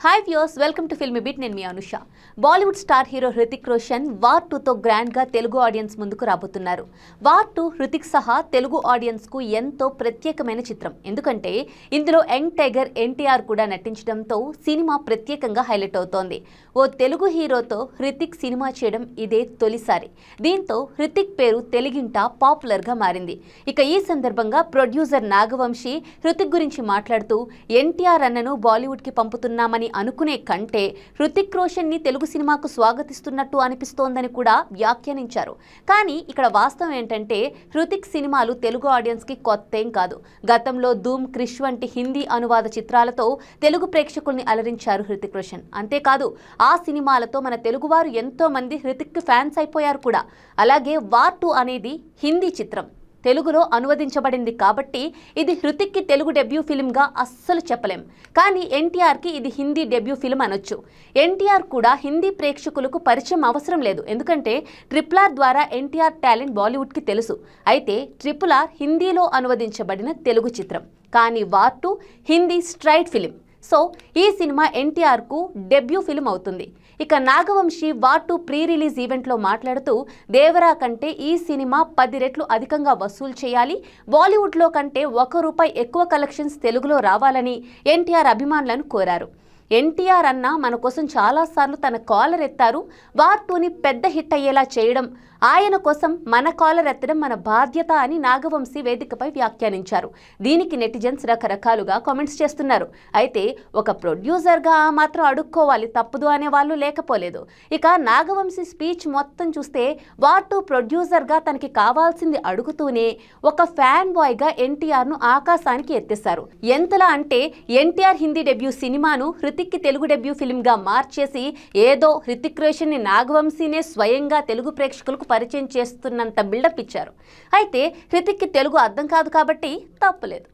Hi viewers, welcome to Filmibeat. నేను మీ Anusha. Bollywood star hero Hrithik Roshan War 2తో గ్రాండ్గా తెలుగు ఆడియన్స్ ముందుకు రాబోతున్నారు. వార్ 2 హృతిక్ సహా తెలుగు ఆడియన్స్కు ఎంతో ప్రత్యేకమైన చిత్రం. ఎందుకంటే ఇందులో యంగ్ టైగర్ ఎన్టీఆర్ కూడా నటించడంతో సినిమా ప్రత్యేకంగా హైలైట్ అవుతోంది. ఓ తెలుగు హీరోతో హృతిక్ సినిమా చేయడం ఇదే తొలిసారి. దీంతో హృతిక్ పేరు తెలుగింట పాపులర్గా మారింది. ఇక ఈ సందర్భంగా ప్రొడ్యూసర్ నాగవంశీ హృతిక్ గురించి మాట్లాడుతూ ఎన్టీఆర్ అన్నను బాలీవుడ్కి పంపుతున్నామని అనుకునే కంటే హృతిక్ రోషన్ ని తెలుగు సినిమాకు స్వాగతిస్తున్నట్టు అనిపిస్తోందని కూడా వ్యాఖ్యానించారు. కానీ ఇక్కడ వాస్తవం ఏంటంటే హృతిక్ సినిమాలు తెలుగు ఆడియన్స్ కి కొత్తేం కాదు. గతంలో ధూమ్, క్రిష్ వంటి హిందీ అనువాద చిత్రాలతో తెలుగు ప్రేక్షకుల్ని అలరించారు హృతిక్ రోషన్. అంతేకాదు ఆ సినిమాలతో మన తెలుగువారు ఎంతో మంది హృతిక్ కి ఫ్యాన్స్ అయిపోయారు కూడా. అలాగే వార్ 2 అనేది హిందీ చిత్రం, తెలుగులో అనువదించబడింది కాబట్టి ఇది హృతిక్కి తెలుగు డెబ్యూ ఫిల్మ్గా అస్సలు చెప్పలేం. కానీ ఎన్టీఆర్కి ఇది హిందీ డెబ్యూ ఫిల్మ్ అనొచ్చు. ఎన్టీఆర్ కూడా హిందీ ప్రేక్షకులకు పరిచయం అవసరం లేదు. ఎందుకంటే RRR ద్వారా ఎన్టీఆర్ టాలెంట్ బాలీవుడ్కి తెలుసు. అయితే RRR హిందీలో అనువదించబడిన తెలుగు చిత్రం, కానీ war 2 Hindi straight film. So ఈ సినిమా ఎన్టీఆర్కు డెబ్యూ ఫిల్మ్ అవుతుంది. ఇక నాగవంశీ వార్ 2 ప్రీ రిలీజ్ ఈవెంట్లో మాట్లాడుతూ దేవరా కంటే ఈ సినిమా 10 రెట్లు అధికంగా వసూలు చేయాలి, బాలీవుడ్లో కంటే ₹1 ఎక్కువ కలెక్షన్స్ తెలుగులో రావాలని ఎన్టీఆర్ అభిమానులను కోరారు. ఎన్టీఆర్ అన్న మన కోసం చాలాసార్లు తన కాలర్ ఎత్తారు. వార్ 2ని పెద్ద హిట్ అయ్యేలా చేయడం, ఆయన కోసం మన కాలర్ ఎత్తడం మన బాధ్యత అని నాగవంశీ వేదికపై వ్యాఖ్యానించారు. దీనికి నెటిజన్స్ రకరకాలుగా కామెంట్స్ చేస్తున్నారు. అయితే ఒక ప్రొడ్యూసర్గా ఆ మాత్రం అడుక్కోవాలి, తప్పదు అనే వాళ్ళు లేకపోలేదు. ఇక నాగవంశీ స్పీచ్ మొత్తం చూస్తే వార్ 2 ప్రొడ్యూసర్గా తనకి కావాల్సింది అడుగుతూనే ఒక ఫ్యాన్ బాయ్గా ఎన్టీఆర్ను ఆకాశానికి ఎత్తేశారు. ఎంతలా అంటే ఎన్టీఆర్ హిందీ డెబ్యూ సినిమాను హృతిక్కి తెలుగు డెబ్యూ ఫిల్మ్గా మార్చేసి ఏదో హృతిక్ రోషన్ని నాగవంశీనే స్వయంగా తెలుగు ప్రేక్షకులకు పరిచయం చేస్తున్నంత బిల్డప్ ఇచ్చారు. అయితే హృతిక్కి తెలుగు అర్థం కాదు కాబట్టి తప్పులేదు.